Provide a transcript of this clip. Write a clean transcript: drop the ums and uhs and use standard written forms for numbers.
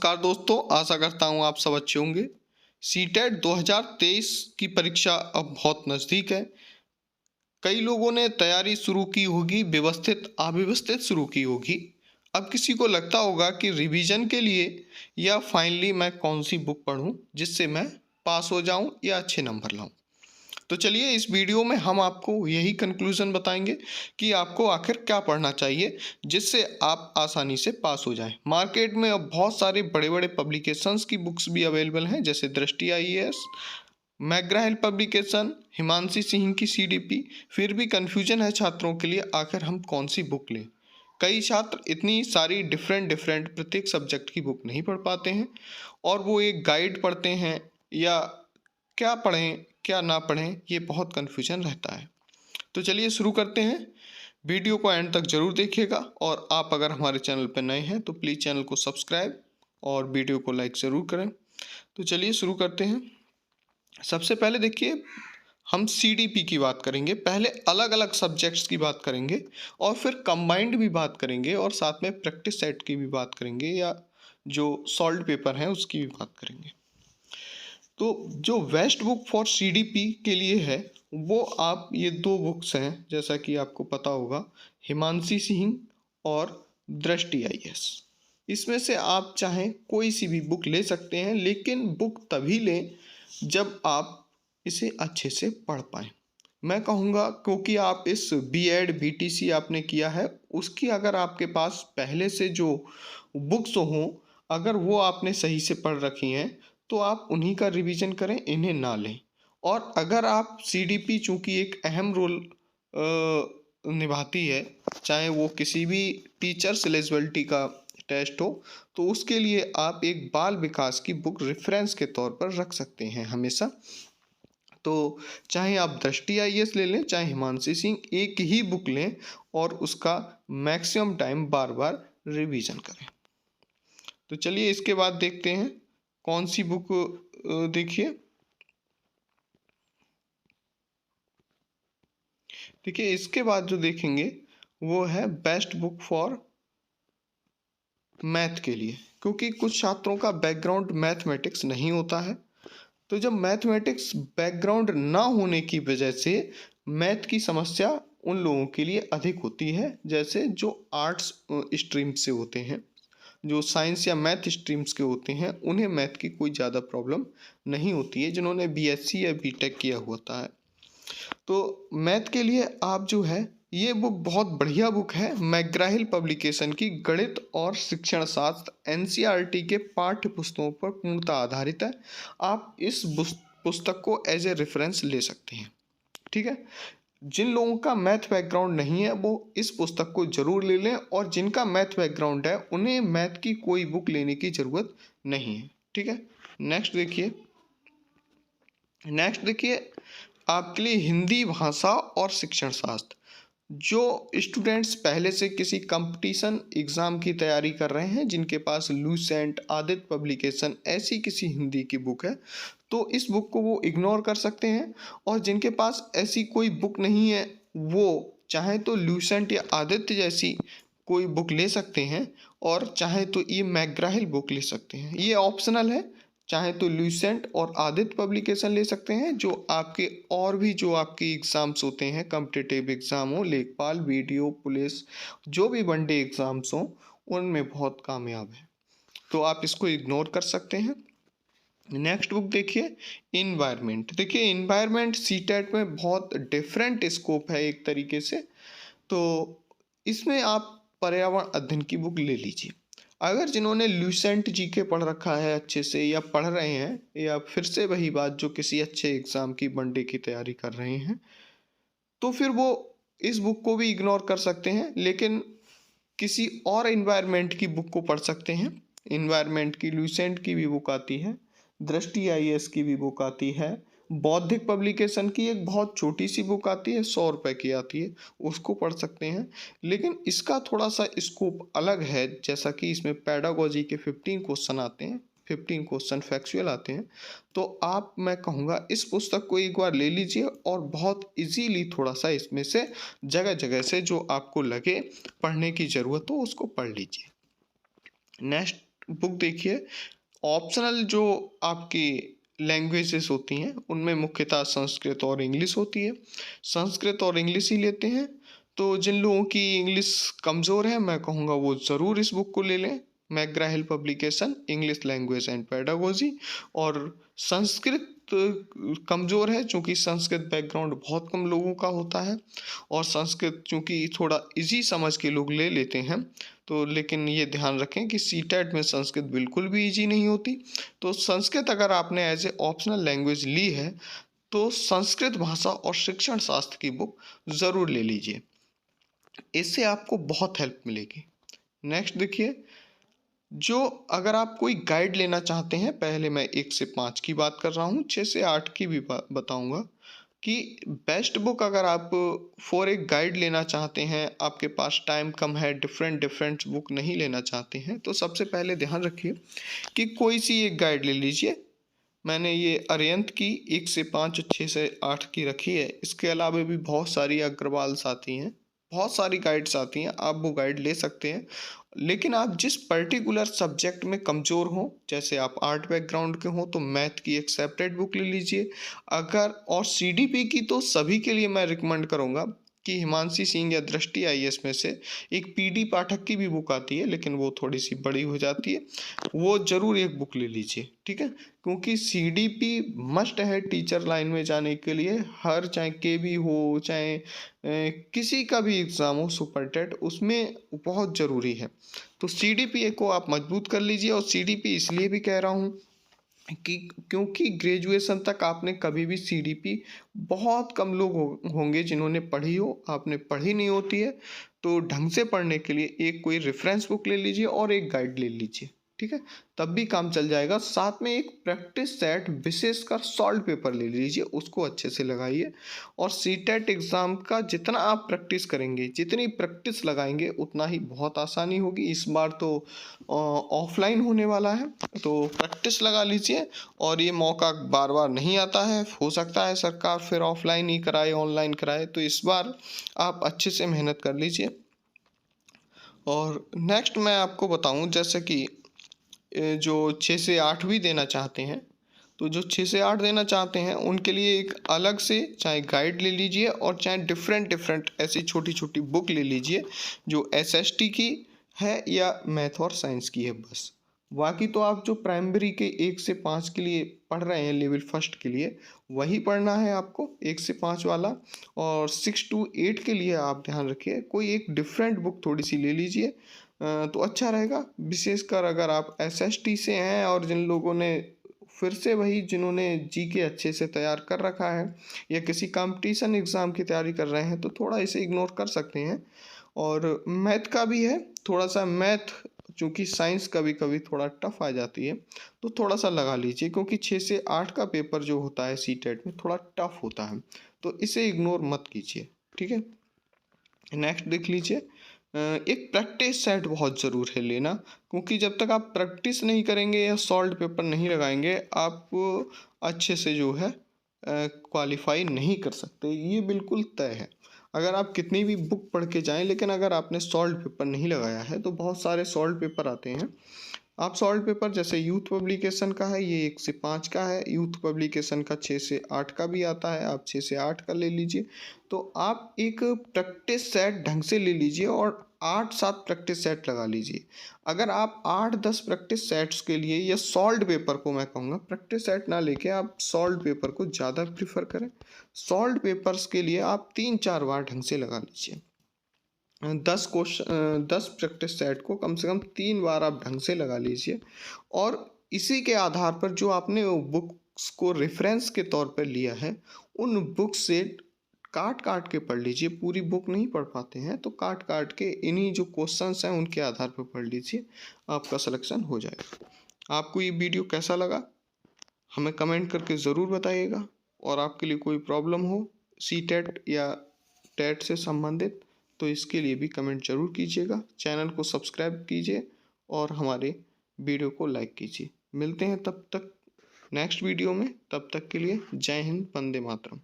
नमस्कार दोस्तों, आशा करता हूँ आप सब अच्छे होंगे। सीटेट 2023 की परीक्षा अब बहुत नज़दीक है। कई लोगों ने तैयारी शुरू की होगी, व्यवस्थित अव्यवस्थित शुरू की होगी। अब किसी को लगता होगा कि रिवीजन के लिए या फाइनली मैं कौन सी बुक पढूं जिससे मैं पास हो जाऊं या अच्छे नंबर लाऊं। तो चलिए इस वीडियो में हम आपको यही कंक्लूजन बताएंगे कि आपको आखिर क्या पढ़ना चाहिए जिससे आप आसानी से पास हो जाएं। मार्केट में अब बहुत सारे बड़े बड़े पब्लिकेशंस की बुक्स भी अवेलेबल हैं, जैसे दृष्टि IAS, McGrath Hill publication, Himanshi Singh की सीडीपी। फिर भी कंफ्यूजन है छात्रों के लिए, आखिर हम कौन सी बुक लें। कई छात्र इतनी सारी डिफरेंट डिफरेंट प्रत्येक सब्जेक्ट की बुक नहीं पढ़ पाते हैं और वो एक गाइड पढ़ते हैं या क्या पढ़ें क्या ना पढ़ें, ये बहुत कन्फ्यूजन रहता है। तो चलिए शुरू करते हैं। वीडियो को एंड तक जरूर देखिएगा और आप अगर हमारे चैनल पर नए हैं तो प्लीज़ चैनल को सब्सक्राइब और वीडियो को लाइक ज़रूर करें। तो चलिए शुरू करते हैं। सबसे पहले देखिए, हम सीडीपी की बात करेंगे। पहले अलग अलग सब्जेक्ट्स की बात करेंगे और फिर कंबाइंड भी बात करेंगे और साथ में प्रैक्टिस सेट की भी बात करेंगे या जो सॉल्व पेपर हैं उसकी भी बात करेंगे। तो जो बेस्ट बुक फॉर सीडीपी के लिए है वो आप ये दो बुक्स हैं, जैसा कि आपको पता होगा, हिमांशी सिंह और दृष्टि आईएएस। इसमें से आप चाहें कोई सी भी बुक ले सकते हैं, लेकिन बुक तभी लें जब आप इसे अच्छे से पढ़ पाएँ। मैं कहूँगा क्योंकि आप इस बीएड बीटीसी आपने किया है, उसकी अगर आपके पास पहले से जो बुक्स हों, अगर वो आपने सही से पढ़ रखी हैं तो आप उन्हीं का रिवीजन करें, इन्हें ना लें। और अगर आप सीडीपी चूँकि एक अहम रोल निभाती है, चाहे वो किसी भी टीचर्स एलिजिबिलिटी का टेस्ट हो, तो उसके लिए आप एक बाल विकास की बुक रेफरेंस के तौर पर रख सकते हैं हमेशा। तो चाहे आप दृष्टि आईएएस ले लें, चाहे हिमांशी सिंह, एक ही बुक लें और उसका मैक्सिमम टाइम बार बार रिवीजन करें। तो चलिए इसके बाद देखते हैं कौन सी बुक। देखिए इसके बाद जो देखेंगे वो है बेस्ट बुक फॉर मैथ के लिए, क्योंकि कुछ छात्रों का बैकग्राउंड मैथमेटिक्स नहीं होता है। तो जब मैथमेटिक्स बैकग्राउंड ना होने की वजह से मैथ की समस्या उन लोगों के लिए अधिक होती है, जैसे जो आर्ट्स स्ट्रीम से होते हैं, जो साइंस या मैथ स्ट्रीम्स के होते हैं, उन्हें मैथ की कोई ज़्यादा प्रॉब्लम नहीं होती है, जिन्होंने बीएससी या बीटेक किया होता है। तो मैथ के लिए आप जो है ये बुक बहुत बढ़िया बुक है, मैकग्रा हिल पब्लिकेशन की गणित और शिक्षण शास्त्र एनसीईआरटी के पाठ्य पुस्तकों पर पूर्णतः आधारित है। आप इस पुस्तक को एज ए रेफरेंस ले सकते हैं। ठीक है, जिन लोगों का मैथ बैकग्राउंड नहीं है वो इस पुस्तक को जरूर ले लें, और जिनका मैथ बैकग्राउंड है उन्हें मैथ की कोई बुक लेने की ज़रूरत नहीं है। ठीक है, नेक्स्ट देखिए आपके लिए हिंदी भाषा और शिक्षण शास्त्र। जो स्टूडेंट्स पहले से किसी कंपटीशन एग्ज़ाम की तैयारी कर रहे हैं, जिनके पास लूसेंट, आदित्य पब्लिकेशन ऐसी किसी हिंदी की बुक है, तो इस बुक को वो इग्नोर कर सकते हैं। और जिनके पास ऐसी कोई बुक नहीं है, वो चाहे तो लूसेंट या आदित्य जैसी कोई बुक ले सकते हैं, और चाहे तो ये मैकग्रा हिल बुक ले सकते हैं। ये ऑप्शनल है, चाहे तो लूसेंट और आदित्य पब्लिकेशन ले सकते हैं, जो आपके और भी जो आपके एग्ज़ाम्स होते हैं, कॉम्पिटिटिव एग्ज़ाम हो, लेखपाल, वीडियो, पुलिस, जो भी वनडे एग्ज़ाम्स हों, उनमें बहुत कामयाब है। तो आप इसको इग्नोर कर सकते हैं। नेक्स्ट बुक देखिए इन्वायरमेंट। देखिए इन्वायरमेंट सीटेट में बहुत डिफरेंट स्कोप है एक तरीके से, तो इसमें आप पर्यावरण अध्ययन की बुक ले लीजिए। अगर जिन्होंने लूसेंट जीके पढ़ रखा है अच्छे से, या पढ़ रहे हैं, या फिर से वही बात जो किसी अच्छे एग्ज़ाम की वनडे की तैयारी कर रहे हैं, तो फिर वो इस बुक को भी इग्नोर कर सकते हैं, लेकिन किसी और इन्वायरमेंट की बुक को पढ़ सकते हैं। इन्वायरमेंट की लूसेंट की भी बुक आती है, दृष्टि आईएएस की भी बुक आती है, बौद्धिक पब्लिकेशन की एक बहुत छोटी सी बुक आती है, 100 रुपये की आती है, उसको पढ़ सकते हैं। लेकिन इसका थोड़ा सा स्कोप अलग है, जैसा कि इसमें पैडागोजी के 15 क्वेश्चन आते हैं, 15 क्वेश्चन फैक्चुअल आते हैं। तो आप, मैं कहूँगा इस पुस्तक को एक बार ले लीजिए और बहुत इजीली थोड़ा सा इसमें से जगह जगह से जो आपको लगे पढ़ने की ज़रूरत हो उसको पढ़ लीजिए। नेक्स्ट बुक देखिए, ऑप्शनल जो आपकी लैंग्वेजेस होती हैं उनमें मुख्यतः संस्कृत और इंग्लिश होती है। संस्कृत और इंग्लिश ही लेते हैं। तो जिन लोगों की इंग्लिश कमज़ोर है, मैं कहूँगा वो ज़रूर इस बुक को ले लें। McGraw Hill publication, English language and pedagogy. और संस्कृत कमज़ोर है चूँकि संस्कृत बैकग्राउंड बहुत कम लोगों का होता है, और संस्कृत चूँकि थोड़ा इजी समझ के लोग ले लेते हैं, तो लेकिन ये ध्यान रखें कि सीटेट में संस्कृत बिल्कुल भी इजी नहीं होती। तो संस्कृत अगर आपने एज ए ऑप्शनल लैंग्वेज ली है, तो संस्कृत भाषा और शिक्षण शास्त्र की बुक ज़रूर ले लीजिए, इससे आपको बहुत हेल्प मिलेगी। नेक्स्ट देखिए, जो अगर आप कोई गाइड लेना चाहते हैं, पहले मैं 1 से 5 की बात कर रहा हूँ, 6 से 8 की भी बताऊँगा कि बेस्ट बुक अगर आप फॉर एक गाइड लेना चाहते हैं, आपके पास टाइम कम है, डिफरेंट डिफरेंट बुक नहीं लेना चाहते हैं, तो सबसे पहले ध्यान रखिए कि कोई सी एक गाइड ले लीजिए। मैंने ये अरिहंत की 1 से 5 और 6 से 8 की रखी है। इसके अलावा भी बहुत सारी अग्रवाल्स आती हैं, बहुत सारी गाइड्स आती हैं, आप वो गाइड ले सकते हैं। लेकिन आप जिस पर्टिकुलर सब्जेक्ट में कमज़ोर हों, जैसे आप आर्ट बैकग्राउंड के हों, तो मैथ की एक सेपरेट बुक ले लीजिए। अगर और सीडीपी की तो सभी के लिए मैं रिकमेंड करूँगा कि हिमांशी सिंह या दृष्टि आईएएस में से एक पीडी पाठक की भी बुक आती है, लेकिन वो थोड़ी सी बड़ी हो जाती है, वो ज़रूर एक बुक ले लीजिए, ठीक है। क्योंकि सीडीपी मस्ट है टीचर लाइन में जाने के लिए, हर चाहे केवी हो, चाहे किसी का भी एग्ज़ाम हो, सुपर टेट, उसमें बहुत ज़रूरी है। तो सीडीपी को आप मजबूत कर लीजिए। और सीडीपी इसलिए भी कह रहा हूँ कि क्योंकि ग्रेजुएशन तक आपने कभी भी सीडीपी, बहुत कम लोग होंगे जिन्होंने पढ़ी हो, आपने पढ़ी नहीं होती है, तो ढंग से पढ़ने के लिए एक कोई रेफरेंस बुक ले लीजिए और एक गाइड ले लीजिए, ठीक है, तब भी काम चल जाएगा। साथ में एक प्रैक्टिस सेट विशेषकर सॉल्व पेपर ले लीजिए, उसको अच्छे से लगाइए। और सीटेट एग्ज़ाम का जितना आप प्रैक्टिस करेंगे, जितनी प्रैक्टिस लगाएंगे, उतना ही बहुत आसानी होगी। इस बार तो ऑफलाइन होने वाला है, तो प्रैक्टिस लगा लीजिए। और ये मौका बार बार नहीं आता है, हो सकता है सरकार फिर ऑफलाइन ही कराए, ऑनलाइन कराए, तो इस बार आप अच्छे से मेहनत कर लीजिए। और नेक्स्ट मैं आपको बताऊं, जैसे कि जो 6 से 8 भी देना चाहते हैं, तो जो 6 से 8 देना चाहते हैं उनके लिए एक अलग से चाहे गाइड ले लीजिए, और चाहे डिफरेंट डिफरेंट ऐसी छोटी छोटी बुक ले लीजिए जो एसएसटी की है या मैथ और साइंस की है बस। बाकी तो आप जो प्राइमरी के 1 से 5 के लिए पढ़ रहे हैं, लेवल फर्स्ट के लिए, वही पढ़ना है आपको, 1 से 5 वाला। और 6 to 8 के लिए आप ध्यान रखिए कोई एक डिफरेंट बुक थोड़ी सी ले लीजिए, तो अच्छा रहेगा। विशेषकर अगर आप एसएसटी से हैं और जिन लोगों ने फिर से वही जिन्होंने जीके अच्छे से तैयार कर रखा है या किसी कंपटीशन एग्ज़ाम की तैयारी कर रहे हैं, तो थोड़ा इसे इग्नोर कर सकते हैं। और मैथ का भी है, थोड़ा सा मैथ, चूँकि साइंस कभी कभी थोड़ा टफ आ जाती है, तो थोड़ा सा लगा लीजिए, क्योंकि 6 से 8 का पेपर जो होता है सीटेट में थोड़ा टफ होता है, तो इसे इग्नोर मत कीजिए, ठीक है। नेक्स्ट देख लीजिए, एक प्रैक्टिस सेट बहुत ज़रूर है लेना, क्योंकि जब तक आप प्रैक्टिस नहीं करेंगे या सॉल्व पेपर नहीं लगाएंगे, आप अच्छे से जो है क्वालिफाई नहीं कर सकते, ये बिल्कुल तय है। अगर आप कितनी भी बुक पढ़ के जाएं, लेकिन अगर आपने सॉल्व पेपर नहीं लगाया है, तो बहुत सारे सॉल्व पेपर आते हैं। आप सॉल्व पेपर जैसे यूथ पब्लिकेशन का है, ये 1 से 5 का है, यूथ पब्लिकेशन का 6 से 8 का भी आता है, आप 6 से 8 का ले लीजिए। तो आप एक प्रैक्टिस सेट ढंग से ले लीजिए और 8-7 प्रैक्टिस सेट लगा लीजिए। अगर आप 8-10 प्रैक्टिस सेट्स के लिए, या सॉल्व पेपर को मैं कहूँगा, प्रैक्टिस सेट ना लेके आप सॉल्व पेपर को ज़्यादा प्रीफर करें। सॉल्व पेपर्स के लिए आप 3-4 बार ढंग से लगा लीजिए। 10 प्रैक्टिस सेट को कम से कम 3 बार आप ढंग से लगा लीजिए। और इसी के आधार पर जो आपने वो बुक्स को रेफरेंस के तौर पर लिया है, उन बुक से काट काट के पढ़ लीजिए। पूरी बुक नहीं पढ़ पाते हैं तो काट काट के इन्हीं जो क्वेश्चंस हैं उनके आधार पर पढ़ लीजिए, आपका सिलेक्शन हो जाएगा। आपको ये वीडियो कैसा लगा हमें कमेंट करके ज़रूर बताइएगा। और आपके लिए कोई प्रॉब्लम हो सीटेट या टेट से संबंधित, तो इसके लिए भी कमेंट ज़रूर कीजिएगा। चैनल को सब्सक्राइब कीजिए और हमारे वीडियो को लाइक कीजिए। मिलते हैं तब तक नेक्स्ट वीडियो में, तब तक के लिए जय हिंद, वंदे मातरम।